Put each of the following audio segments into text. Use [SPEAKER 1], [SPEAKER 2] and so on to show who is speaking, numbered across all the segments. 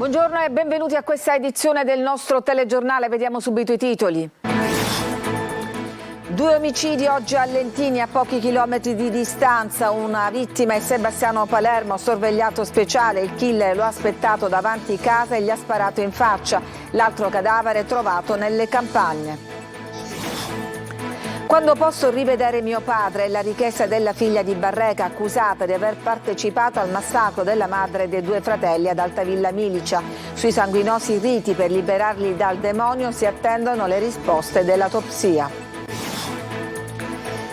[SPEAKER 1] Buongiorno e benvenuti a questa edizione del nostro telegiornale. Vediamo subito i titoli. 2 omicidi oggi a Lentini, a pochi chilometri di distanza. Una vittima è Sebastiano Palermo, sorvegliato speciale. Il killer lo ha aspettato davanti casa e gli ha sparato in faccia. L'altro cadavere trovato nelle campagne. Quando posso rivedere mio padre è la richiesta della figlia di Barreca, accusata di aver partecipato al massacro della madre dei 2 fratelli ad Altavilla Milicia. Sui sanguinosi riti per liberarli dal demonio si attendono le risposte dell'autopsia.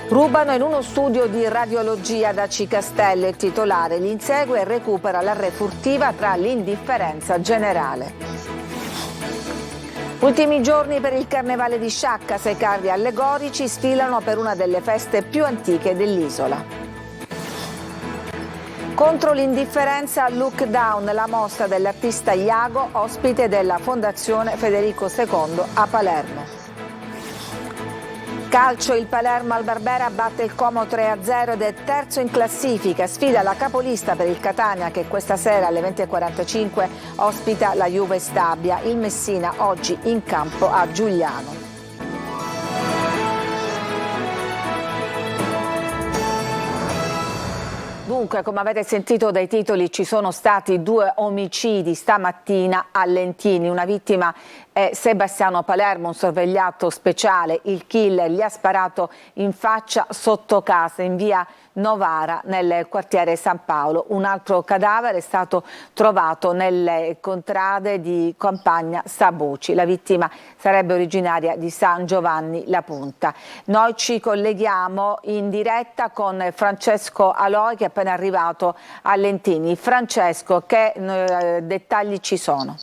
[SPEAKER 1] Rubano in uno studio di radiologia da Cicastelle. Il titolare li insegue e recupera la refurtiva tra l'indifferenza generale. Ultimi giorni per il Carnevale di Sciacca. 6 carri allegorici sfilano per una delle feste più antiche dell'isola. Contro l'indifferenza al look down, la mostra dell'artista Iago, ospite della Fondazione Federico II a Palermo. Calcio, il Palermo al Barbera batte il Como 3-0 ed è terzo in classifica. Sfida la capolista per il Catania che questa sera alle 20:45 ospita la Juve Stabia. Il Messina oggi in campo a Giuliano. Dunque, come avete sentito dai titoli, ci sono stati 2 omicidi stamattina a Lentini. Una vittima è Sebastiano Palermo, un sorvegliato speciale. Il killer gli ha sparato in faccia sotto casa in via Novara nel quartiere San Paolo. Un altro cadavere è stato trovato nelle contrade di Campagna Saboci. La vittima sarebbe originaria di San Giovanni La Punta. Noi ci colleghiamo in diretta con Francesco Aloi che è appena arrivato a Lentini. Francesco, che dettagli ci sono?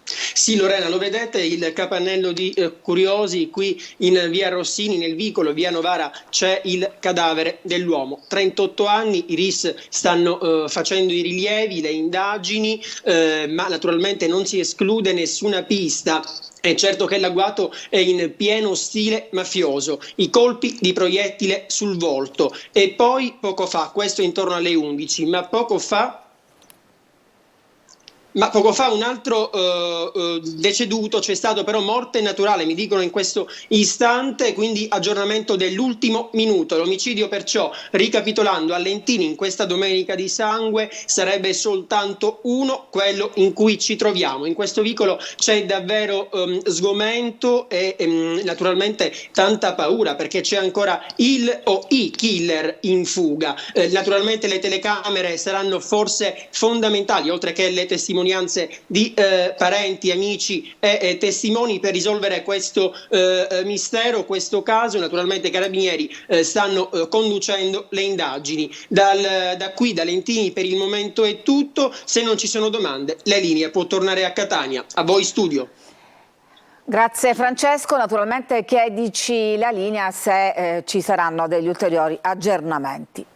[SPEAKER 2] Sì, Lorena, lo vedete il capannello di curiosi qui in via Rossini, nel vicolo via Novara c'è il cadavere dell'uomo. 38 anni, i RIS stanno facendo i rilievi, le indagini, ma naturalmente non si esclude nessuna pista. È certo che l'agguato è in pieno stile mafioso, i colpi di proiettile sul volto e poi poco fa, questo intorno alle 11, ma poco fa un altro deceduto, c'è stato però morte naturale, mi dicono in questo istante, quindi aggiornamento dell'ultimo minuto. L'omicidio perciò, ricapitolando, a Lentini in questa domenica di sangue sarebbe soltanto uno, quello in cui ci troviamo. In questo vicolo c'è davvero sgomento e naturalmente tanta paura perché c'è ancora il o i killer in fuga. Naturalmente le telecamere saranno forse fondamentali, oltre che le testimonianze di parenti, amici e testimoni per risolvere questo mistero, questo caso. Naturalmente i carabinieri stanno conducendo le indagini. Da qui, da Lentini, per il momento è tutto. Se non ci sono domande, la linea può tornare a Catania. A voi studio.
[SPEAKER 1] Grazie Francesco, naturalmente chiedici la linea se ci saranno degli ulteriori aggiornamenti.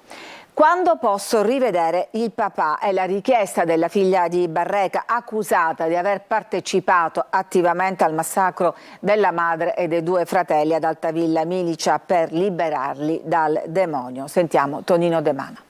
[SPEAKER 1] Quando posso rivedere il papà è la richiesta della figlia di Barreca, accusata di aver partecipato attivamente al massacro della madre e dei 2 fratelli ad Altavilla Milicia per liberarli dal demonio. Sentiamo Tonino De Mana.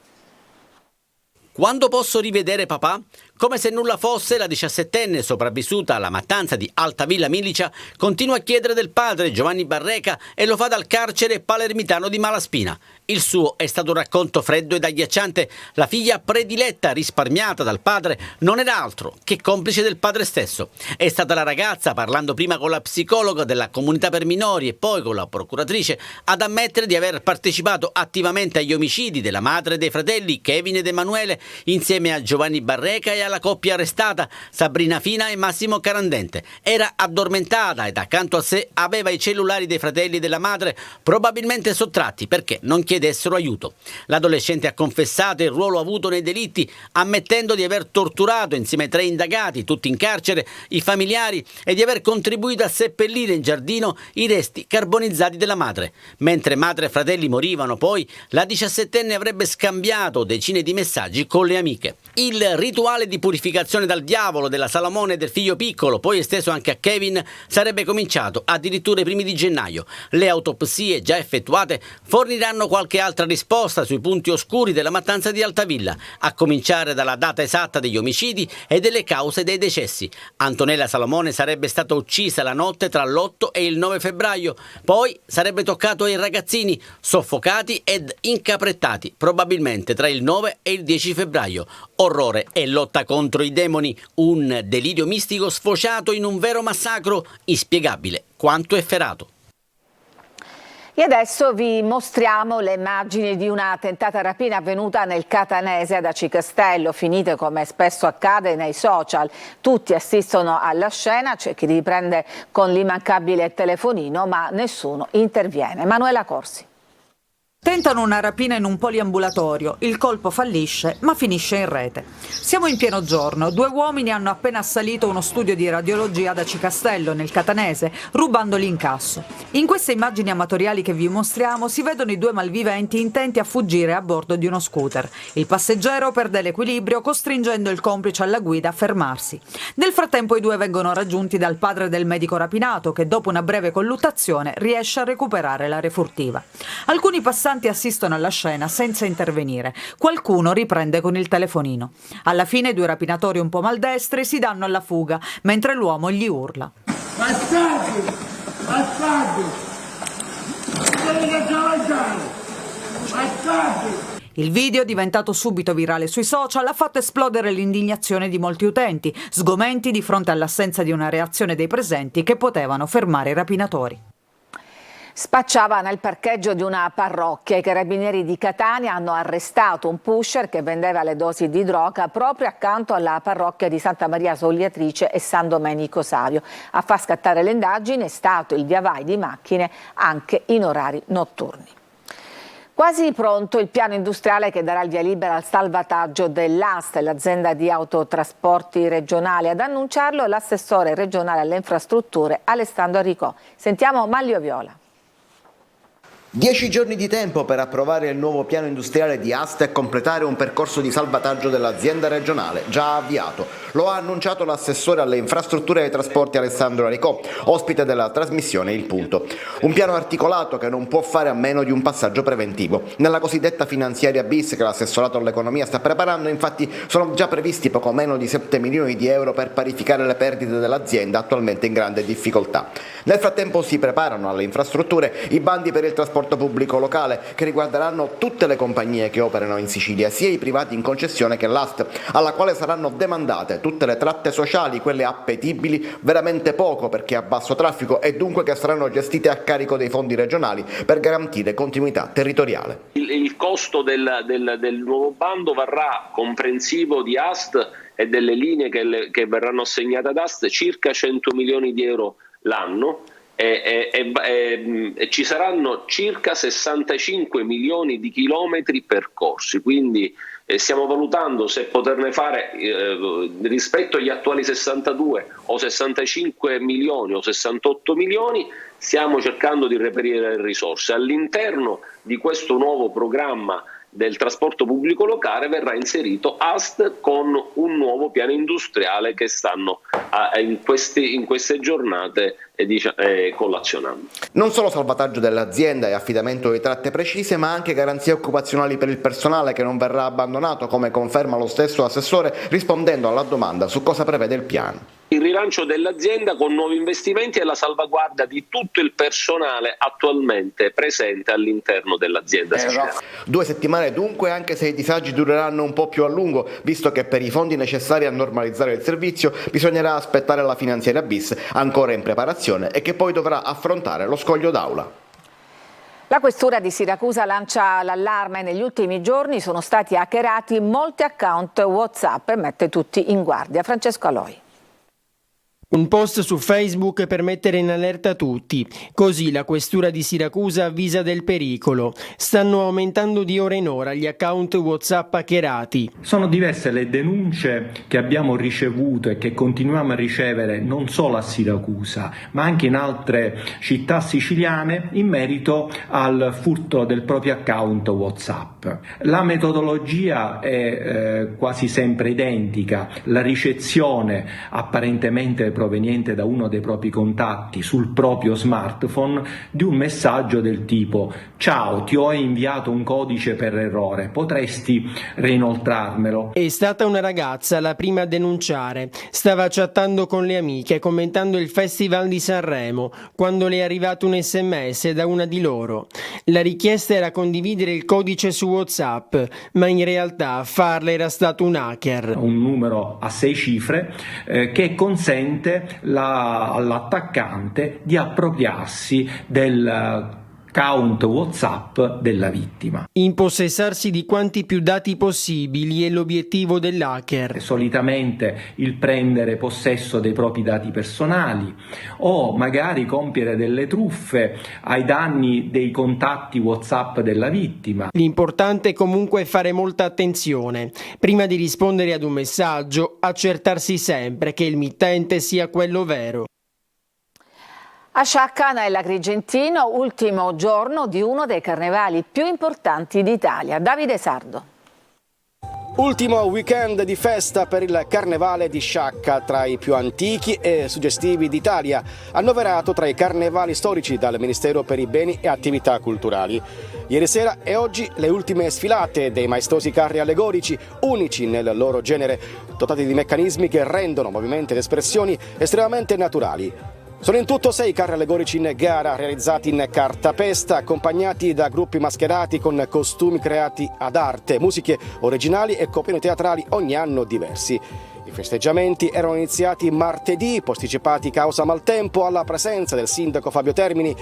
[SPEAKER 3] Quando posso rivedere papà? Come se nulla fosse, la 17enne sopravvissuta alla mattanza di Altavilla Milicia continua a chiedere del padre Giovanni Barreca e lo fa dal carcere palermitano di Malaspina. Il suo è stato un racconto freddo ed agghiacciante. La figlia prediletta, risparmiata dal padre, non era altro che complice del padre stesso. È stata la ragazza, parlando prima con la psicologa della comunità per minori e poi con la procuratrice, ad ammettere di aver partecipato attivamente agli omicidi della madre e dei fratelli Kevin ed Emanuele, insieme a Giovanni Barreca e alla coppia arrestata, Sabrina Fina e Massimo Carandente. Era addormentata ed accanto a sé aveva i cellulari dei fratelli e della madre, probabilmente sottratti perché non chiedessero aiuto. L'adolescente ha confessato il ruolo avuto nei delitti, ammettendo di aver torturato insieme ai 3 indagati, tutti in carcere, i familiari e di aver contribuito a seppellire in giardino i resti carbonizzati della madre. Mentre madre e fratelli morivano, poi, la 17enne avrebbe scambiato decine di messaggi con con le amiche. Il rituale di purificazione dal diavolo della Salomone e del figlio piccolo, poi esteso anche a Kevin, sarebbe cominciato addirittura i primi di gennaio. Le autopsie già effettuate forniranno qualche altra risposta sui punti oscuri della mattanza di Altavilla, a cominciare dalla data esatta degli omicidi e delle cause dei decessi. Antonella Salomone sarebbe stata uccisa la notte tra l'8 e il 9 febbraio, poi sarebbe toccato ai ragazzini, soffocati ed incaprettati, probabilmente tra il 9 e il 10 febbraio. Orrore e lotta contro i demoni, un delirio mistico sfociato in un vero massacro inspiegabile quanto efferato.
[SPEAKER 1] E adesso vi mostriamo le immagini di una tentata rapina avvenuta nel Catanese ad Aci Castello, finite come spesso accade nei social. Tutti assistono alla scena, c'è chi riprende con l'immancabile telefonino, ma nessuno interviene. Manuela Corsi.
[SPEAKER 4] Tentano una rapina in un poliambulatorio, il colpo fallisce ma finisce in rete. Siamo in pieno giorno, 2 uomini hanno appena assalito uno studio di radiologia ad Aci Castello, nel Catanese, rubando l'incasso. In queste immagini amatoriali che vi mostriamo si vedono i 2 malviventi intenti a fuggire a bordo di uno scooter. Il passeggero perde l'equilibrio costringendo il complice alla guida a fermarsi. Nel frattempo i 2 vengono raggiunti dal padre del medico rapinato che dopo una breve colluttazione riesce a recuperare la refurtiva. Alcuni passanti assistono alla scena senza intervenire. Qualcuno riprende con il telefonino. Alla fine i 2 rapinatori un po' maldestri si danno alla fuga, mentre l'uomo gli urla.
[SPEAKER 5] Bastardi! Bastardi! Bastardi!
[SPEAKER 4] Il video, diventato subito virale sui social, ha fatto esplodere l'indignazione di molti utenti, sgomenti di fronte all'assenza di una reazione dei presenti che potevano fermare i rapinatori.
[SPEAKER 1] Spacciava nel parcheggio di una parrocchia. I carabinieri di Catania hanno arrestato un pusher che vendeva le dosi di droga proprio accanto alla parrocchia di Santa Maria Sogliatrice e San Domenico Savio. A far scattare le indagini è stato il viavai di macchine anche in orari notturni. Quasi pronto il piano industriale che darà il via libera al salvataggio dell'AST, l'azienda di autotrasporti regionale. Ad annunciarlo è l'assessore regionale alle infrastrutture Alessandro Arricò. Sentiamo Maglio Viola.
[SPEAKER 6] 10 giorni di tempo per approvare il nuovo piano industriale di AST e completare un percorso di salvataggio dell'azienda regionale, già avviato. Lo ha annunciato l'assessore alle infrastrutture e ai trasporti Alessandro Aricò, ospite della trasmissione Il Punto. Un piano articolato che non può fare a meno di un passaggio preventivo. Nella cosiddetta finanziaria bis che l'assessorato all'economia sta preparando, infatti, sono già previsti poco meno di 7 milioni di euro per parificare le perdite dell'azienda attualmente in grande difficoltà. Nel frattempo si preparano alle infrastrutture i bandi per il trasporto pubblico locale che riguarderanno tutte le compagnie che operano in Sicilia, sia i privati in concessione che l'AST, alla quale saranno demandate tutte le tratte sociali, quelle appetibili, veramente poco perché a basso traffico e dunque che saranno gestite a carico dei fondi regionali per garantire continuità territoriale.
[SPEAKER 7] Il costo del nuovo bando varrà comprensivo di AST e delle linee che verranno assegnate ad AST circa 100 milioni di euro l'anno. Ci saranno circa 65 milioni di chilometri percorsi, quindi stiamo valutando se poterne fare rispetto agli attuali 62 o 65 milioni o 68 milioni, stiamo cercando di reperire risorse. All'interno di questo nuovo programma del trasporto pubblico locale verrà inserito AST con un nuovo piano industriale che stanno in queste giornate collazionando.
[SPEAKER 6] Non solo salvataggio dell'azienda e affidamento di tratte precise, ma anche garanzie occupazionali per il personale che non verrà abbandonato, come conferma lo stesso assessore rispondendo alla domanda su cosa prevede il piano.
[SPEAKER 7] Il rilancio dell'azienda con nuovi investimenti e la salvaguardia di tutto il personale attualmente presente all'interno dell'azienda siciliana.
[SPEAKER 6] 2 settimane dunque, anche se i disagi dureranno un po' più a lungo, visto che per i fondi necessari a normalizzare il servizio bisognerà aspettare la finanziaria bis, ancora in preparazione e che poi dovrà affrontare lo scoglio d'aula.
[SPEAKER 1] La questura di Siracusa lancia l'allarme. Negli ultimi giorni sono stati hackerati molti account WhatsApp e mette tutti in guardia. Francesco Aloi.
[SPEAKER 2] Un post su Facebook per mettere in allerta tutti. Così la questura di Siracusa avvisa del pericolo. Stanno aumentando di ora in ora gli account WhatsApp hackerati.
[SPEAKER 8] Sono diverse le denunce che abbiamo ricevuto e che continuiamo a ricevere non solo a Siracusa, ma anche in altre città siciliane in merito al furto del proprio account WhatsApp. La metodologia è quasi sempre identica. La ricezione apparentemente proveniente da uno dei propri contatti sul proprio smartphone di un messaggio del tipo: ciao, ti ho inviato un codice per errore, potresti reinoltrarmelo.
[SPEAKER 2] È stata una ragazza la prima a denunciare. Stava chattando con le amiche commentando il Festival di Sanremo quando le è arrivato un SMS da una di loro. La richiesta era condividere il codice su WhatsApp, ma in realtà a farla era stato un hacker.
[SPEAKER 8] Un numero a 6 cifre che consente all'attaccante di appropriarsi del account WhatsApp della vittima.
[SPEAKER 2] Impossessarsi di quanti più dati possibili è l'obiettivo dell'hacker.
[SPEAKER 8] Solitamente il prendere possesso dei propri dati personali o magari compiere delle truffe ai danni dei contatti WhatsApp della vittima.
[SPEAKER 2] L'importante comunque è fare molta attenzione. Prima di rispondere ad un messaggio, accertarsi sempre che il mittente sia quello vero.
[SPEAKER 1] A Sciacca, nell'Agrigentino, ultimo giorno di uno dei carnevali più importanti d'Italia. Davide Sardo.
[SPEAKER 9] Ultimo weekend di festa per il Carnevale di Sciacca, tra i più antichi e suggestivi d'Italia, annoverato tra i carnevali storici dal Ministero per i Beni e Attività Culturali. Ieri sera e oggi le ultime sfilate dei maestosi carri allegorici, unici nel loro genere, dotati di meccanismi che rendono movimenti ed espressioni estremamente naturali. Sono in tutto 6 carri allegorici in gara, realizzati in cartapesta, accompagnati da gruppi mascherati con costumi creati ad arte, musiche originali e copioni teatrali ogni anno diversi. I festeggiamenti erano iniziati martedì, posticipati causa maltempo, alla presenza del sindaco Fabio Termini,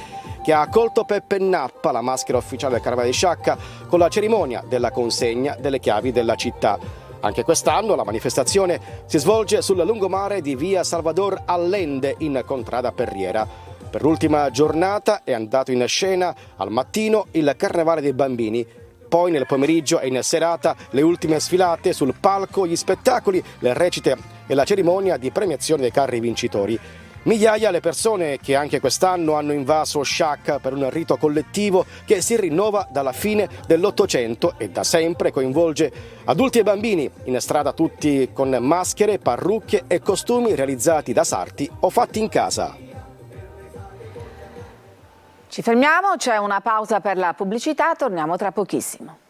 [SPEAKER 9] che ha accolto Peppe Nappa, la maschera ufficiale del Carnevale di Sciacca, con la cerimonia della consegna delle chiavi della città. Anche quest'anno la manifestazione si svolge sul lungomare di via Salvador Allende in contrada Perriera. Per l'ultima giornata è andato in scena al mattino il Carnevale dei Bambini. Poi nel pomeriggio e in serata le ultime sfilate, sul palco gli spettacoli, le recite e la cerimonia di premiazione dei carri vincitori. Migliaia le persone che anche quest'anno hanno invaso Sciacca per un rito collettivo che si rinnova dalla fine dell'Ottocento e da sempre coinvolge adulti e bambini, in strada tutti con maschere, parrucche e costumi realizzati da sarti o fatti in casa.
[SPEAKER 1] Ci fermiamo, c'è una pausa per la pubblicità, torniamo tra pochissimo.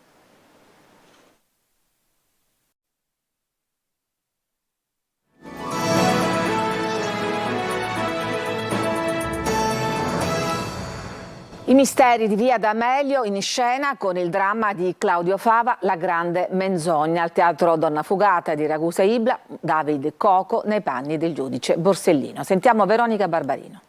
[SPEAKER 1] I misteri di Via D'Amelio in scena con il dramma di Claudio Fava, La grande menzogna. Al Teatro Donna Fugata di Ragusa Ibla, David Coco nei panni del giudice Borsellino. Sentiamo Veronica Barbarino.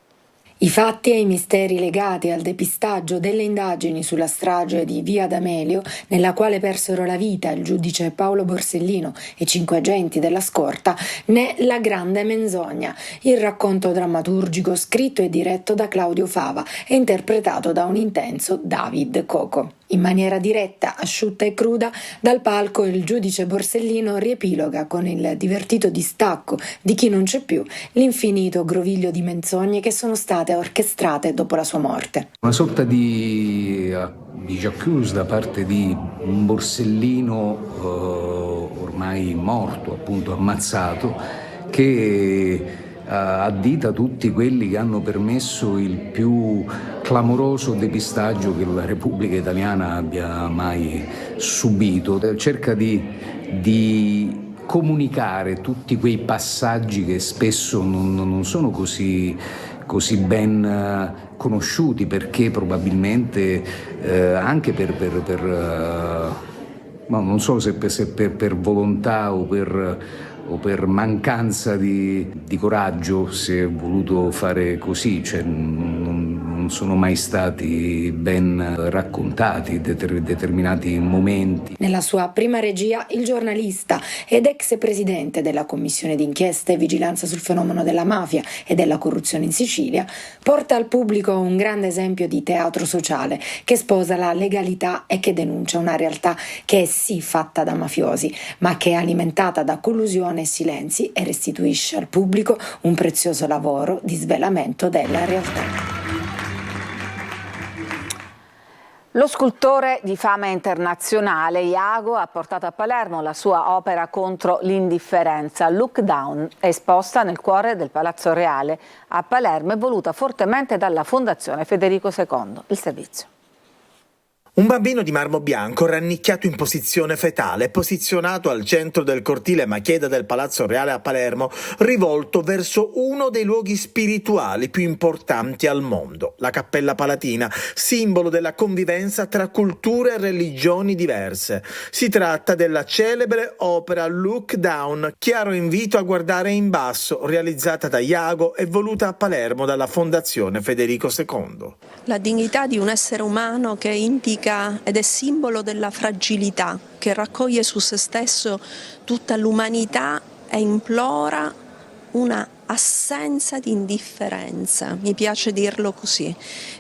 [SPEAKER 10] I fatti e i misteri legati al depistaggio delle indagini sulla strage di Via D'Amelio, nella quale persero la vita il giudice Paolo Borsellino e 5 agenti della scorta, né La grande menzogna, il racconto drammaturgico scritto e diretto da Claudio Fava e interpretato da un intenso David Coco. In maniera diretta, asciutta e cruda, dal palco il giudice Borsellino riepiloga con il divertito distacco di chi non c'è più l'infinito groviglio di menzogne che sono state orchestrate dopo la sua morte.
[SPEAKER 11] Una sorta di accuse da parte di un Borsellino ormai morto, appunto ammazzato, che addita tutti quelli che hanno permesso il più clamoroso depistaggio che la Repubblica Italiana abbia mai subito. Cerca di comunicare tutti quei passaggi che spesso non sono così ben conosciuti, perché probabilmente anche non so se per volontà o per mancanza di coraggio si è voluto fare così, cioè non non sono mai stati ben raccontati determinati momenti.
[SPEAKER 10] Nella sua prima regia, il giornalista ed ex presidente della Commissione d'inchiesta e vigilanza sul fenomeno della mafia e della corruzione in Sicilia porta al pubblico un grande esempio di teatro sociale che sposa la legalità e che denuncia una realtà che è sì fatta da mafiosi, ma che è alimentata da collusione e silenzi e restituisce al pubblico un prezioso lavoro di svelamento della realtà.
[SPEAKER 1] Lo scultore di fama internazionale Iago ha portato a Palermo la sua opera contro l'indifferenza. Look Down è esposta nel cuore del Palazzo Reale a Palermo e voluta fortemente dalla Fondazione Federico II. Il servizio.
[SPEAKER 12] Un bambino di marmo bianco rannicchiato in posizione fetale, posizionato al centro del cortile Macheda del Palazzo Reale a Palermo, rivolto verso uno dei luoghi spirituali più importanti al mondo, la Cappella Palatina, simbolo della convivenza tra culture e religioni diverse. Si tratta della celebre opera Look Down, chiaro invito a guardare in basso, realizzata da Iago e voluta a Palermo dalla Fondazione Federico II.
[SPEAKER 13] La dignità di un essere umano che indica ed è simbolo della fragilità, che raccoglie su se stesso tutta l'umanità e implora una assenza di indifferenza. Mi piace dirlo così.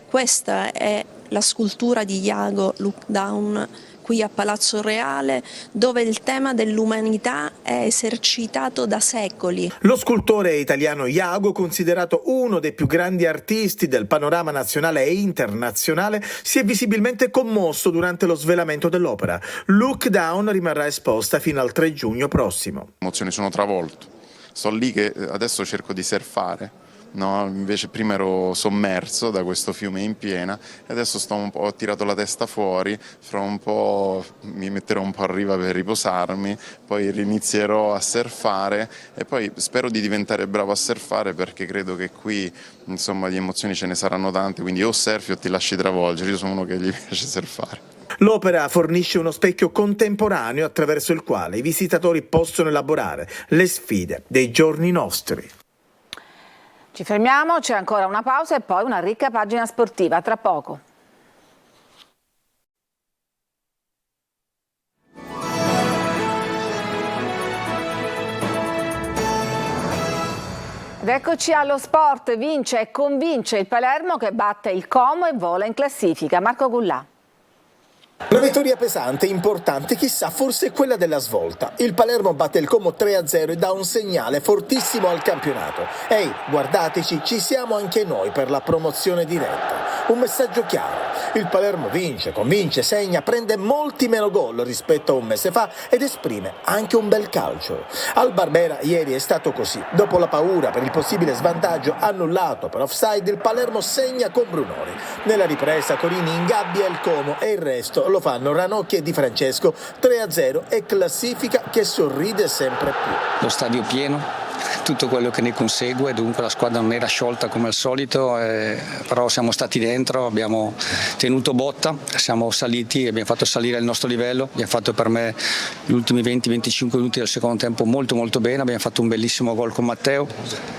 [SPEAKER 13] Questa è la scultura di Iago Look Down qui a Palazzo Reale, dove il tema dell'umanità è esercitato da secoli.
[SPEAKER 12] Lo scultore italiano Iago, considerato uno dei più grandi artisti del panorama nazionale e internazionale, si è visibilmente commosso durante lo svelamento dell'opera. Look Down rimarrà esposta fino al 3 giugno prossimo.
[SPEAKER 14] Emozioni, sono travolto. Sto lì che adesso cerco di surfare. No, invece prima ero sommerso da questo fiume in piena e adesso ho tirato la testa fuori, fra un po' mi metterò un po' a riva per riposarmi, poi rinizierò a surfare e poi spero di diventare bravo a surfare, perché credo che qui insomma di emozioni ce ne saranno tante, quindi o surfi o ti lasci travolgere. Io sono uno che gli piace surfare.
[SPEAKER 12] L'opera fornisce uno specchio contemporaneo attraverso il quale i visitatori possono elaborare le sfide dei giorni nostri.
[SPEAKER 1] Ci fermiamo, c'è ancora una pausa e poi una ricca pagina sportiva. Tra poco. Ed eccoci allo sport, vince e convince il Palermo che batte il Como e vola in classifica. Marco Gullà.
[SPEAKER 12] Una vittoria pesante, importante, chissà, forse quella della svolta. Il Palermo batte il Como 3-0 e dà un segnale fortissimo al campionato. Ehi, guardateci, ci siamo anche noi per la promozione diretta. Un messaggio chiaro. Il Palermo vince, convince, segna, prende molti meno gol rispetto a un mese fa ed esprime anche un bel calcio. Al Barbera ieri è stato così. Dopo la paura per il possibile svantaggio annullato per offside, il Palermo segna con Brunori. Nella ripresa Corini ingabbia il Como e il resto lo fanno Ranocchi e Di Francesco. 3-0 e classifica che sorride sempre più.
[SPEAKER 15] Lo stadio pieno, tutto quello che ne consegue, dunque la squadra non era sciolta come al solito, però siamo stati dentro, abbiamo tenuto botta, siamo saliti e abbiamo fatto salire il nostro livello, abbiamo fatto per me gli ultimi 20-25 minuti del secondo tempo molto bene, abbiamo fatto un bellissimo gol con Matteo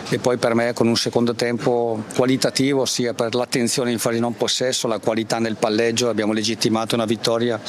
[SPEAKER 15] e poi per me con un secondo tempo qualitativo, sia per l'attenzione in fase non possesso, la qualità nel palleggio, abbiamo legittimato una vittoria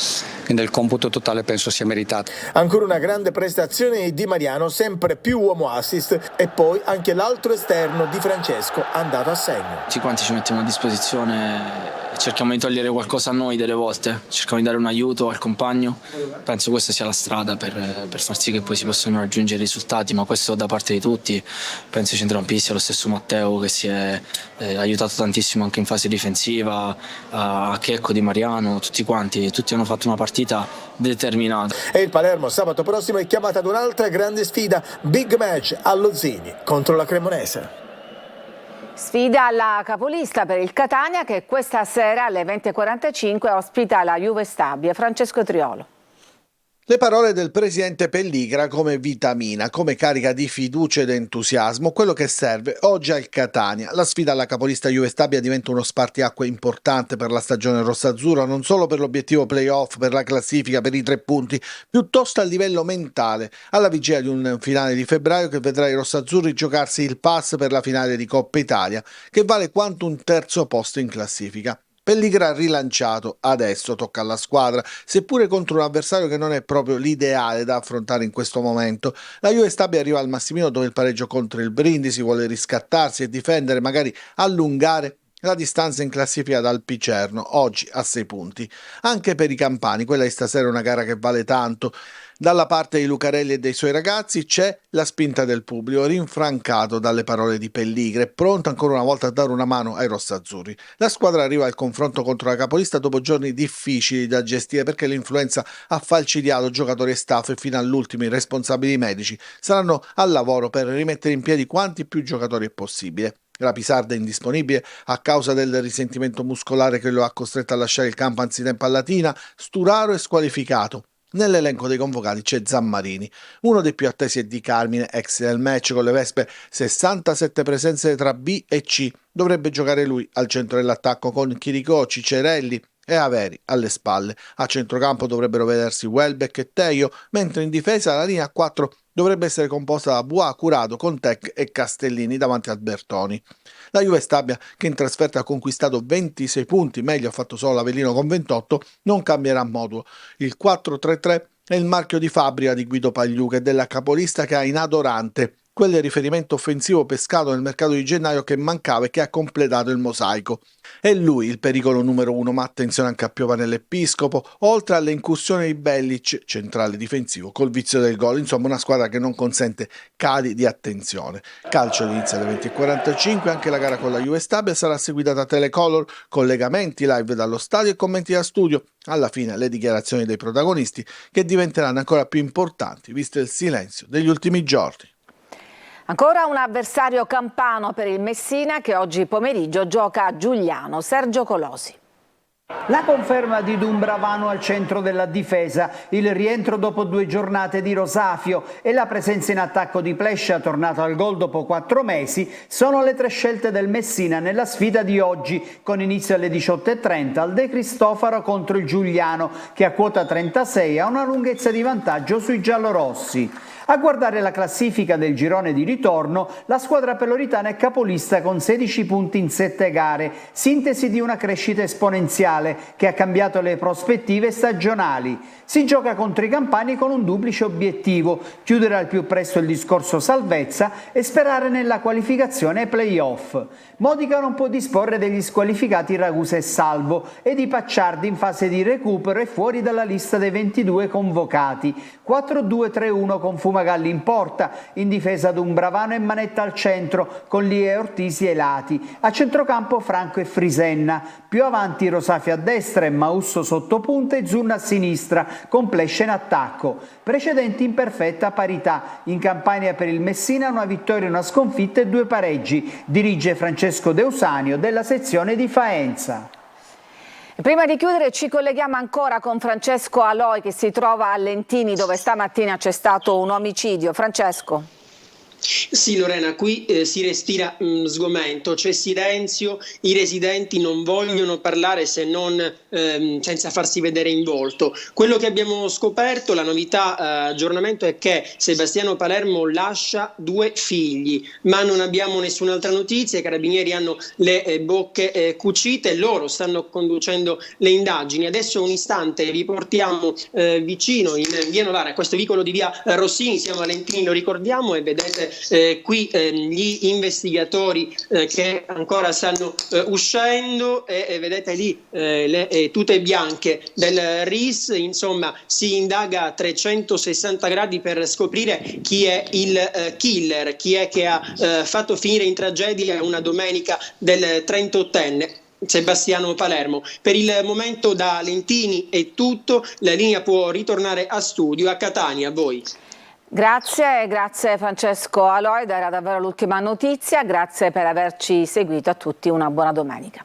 [SPEAKER 15] che nel computo totale penso sia meritata.
[SPEAKER 12] Ancora una grande prestazione di Mariano, sempre più uomo assist, e poi anche l'altro esterno Di Francesco andato a segno.
[SPEAKER 16] Tutti quanti ci mettiamo a disposizione e cerchiamo di togliere qualcosa a noi delle volte, cerchiamo di dare un aiuto al compagno, penso questa sia la strada per far sì che poi si possano raggiungere risultati, ma questo da parte di tutti, penso ai centrocampisti, allo stesso Matteo che si è aiutato tantissimo anche in fase difensiva, a Checco, Di Mariano, tutti quanti, tutti hanno fatto una partita determinata.
[SPEAKER 12] E il Palermo sabato prossimo è chiamato ad un'altra grande sfida, big match allo Zini contro la Cremonese.
[SPEAKER 1] Sfida alla capolista per il Catania che questa sera alle 20:45 ospita la Juve Stabia. Francesco Triolo.
[SPEAKER 17] Le parole del presidente Pelligra come vitamina, come carica di fiducia ed entusiasmo, quello che serve oggi al Catania. La sfida alla capolista Juve Stabia diventa uno spartiacque importante per la stagione rossazzurra, non solo per l'obiettivo playoff, per la classifica, per i 3 punti, piuttosto a livello mentale, alla vigilia di un finale di febbraio che vedrà i rossazzurri giocarsi il pass per la finale di Coppa Italia, che vale quanto un terzo posto in classifica. Pelligra rilanciato, adesso tocca alla squadra, seppure contro un avversario che non è proprio l'ideale da affrontare in questo momento. La Juve Stabia arriva al Massimino dove il pareggio contro il Brindisi, vuole riscattarsi e difendere, magari allungare la distanza in classifica dal Picerno, oggi a 6 punti. Anche per i campani, quella di stasera è una gara che vale tanto. Dalla parte di Lucarelli e dei suoi ragazzi c'è la spinta del pubblico, rinfrancato dalle parole di Pelligra e pronto ancora una volta a dare una mano ai rossazzurri. La squadra arriva al confronto contro la capolista dopo giorni difficili da gestire perché l'influenza ha falcidiato giocatori e staff e fino all'ultimo i responsabili medici saranno al lavoro per rimettere in piedi quanti più giocatori è possibile. La Pisarda è indisponibile a causa del risentimento muscolare che lo ha costretto a lasciare il campo anzitempo a Latina. Sturaro è squalificato. Nell'elenco dei convocati c'è Zammarini, uno dei più attesi è Di Carmine, ex del match con le Vespe, 67 presenze tra B e C, dovrebbe giocare lui al centro dell'attacco con Chirico, Cicerelli e Averi alle spalle. A centrocampo dovrebbero vedersi Welbeck e Teio, mentre in difesa la linea a 4 dovrebbe essere composta da Bois, Curado, Contec e Castellini davanti a Bertoni. La Juve Stabia, che in trasferta ha conquistato 26 punti, meglio ha fatto solo l'Avellino con 28, non cambierà modulo. Il 4-3-3 è il marchio di fabbrica di Guido Pagliuca e della capolista che ha in adorante quel riferimento offensivo pescato nel mercato di gennaio che mancava e che ha completato il mosaico. È lui il pericolo numero 1, ma attenzione anche a Piovane l'Episcopo, oltre alle incursioni di Bellic, centrale difensivo, col vizio del gol. Insomma, una squadra che non consente cali di attenzione. Calcio inizia alle 20:45, anche la gara con la Juve Stabia sarà seguita da Telecolor, collegamenti live dallo stadio e commenti da studio. Alla fine le dichiarazioni dei protagonisti che diventeranno ancora più importanti, visto il silenzio degli ultimi giorni.
[SPEAKER 1] Ancora un avversario campano per il Messina che oggi pomeriggio gioca a Giugliano. Sergio Colosi.
[SPEAKER 18] La conferma di Dumbravano al centro della difesa, il rientro dopo 2 giornate di Rosafio e la presenza in attacco di Plescia, tornato al gol dopo 4 mesi, sono le 3 scelte del Messina nella sfida di oggi, con inizio alle 18:30 al De Cristofaro contro il Giugliano, che a quota 36 ha una lunghezza di vantaggio sui giallorossi. A guardare la classifica del girone di ritorno, la squadra peloritana è capolista con 16 punti in 7 gare, sintesi di una crescita esponenziale che ha cambiato le prospettive stagionali. Si gioca contro i campani con un duplice obiettivo: chiudere al più presto il discorso salvezza e sperare nella qualificazione ai play-off. Modica non può disporre degli squalificati Ragusa e Salvo e di Pacciardi in fase di recupero e fuori dalla lista dei 22 convocati. 4-2-3-1 con Fumagalli in porta, in difesa Dumbravano e Manetta al centro, con Lie e Ortisi ai lati. A centrocampo Franco e Frisenna, più avanti Rosafio a destra e Mausso sotto punta e Zunna a sinistra, con Plescia in attacco. Precedenti in perfetta parità. In Campania per il Messina una vittoria, una sconfitta e 2 pareggi. Dirige Francesco De Usanio della sezione di Faenza.
[SPEAKER 1] Prima di chiudere ci colleghiamo ancora con Francesco Aloi che si trova a Lentini dove stamattina c'è stato un omicidio. Francesco.
[SPEAKER 2] Sì Lorena, qui si respira sgomento, c'è silenzio, i residenti non vogliono parlare se non senza farsi vedere in volto. Quello che abbiamo scoperto, la novità aggiornamento è che Sebastiano Palermo lascia 2 figli, ma non abbiamo nessun'altra notizia. I carabinieri hanno le bocche cucite, loro stanno conducendo le indagini. Adesso un istante vi portiamo vicino in via Novara, a questo vicolo di via Rossini, siamo a Lentini, lo ricordiamo, e vedete qui gli investigatori che ancora stanno uscendo e vedete lì le tute bianche del RIS. Insomma, si indaga a 360 gradi per scoprire chi è il killer, chi è che ha fatto finire in tragedia una domenica del 38enne Sebastiano Palermo. Per il momento da Lentini è tutto, la linea può ritornare a studio a Catania. A voi.
[SPEAKER 1] Grazie Francesco Aloi, era davvero l'ultima notizia, grazie per averci seguito, a tutti una buona domenica.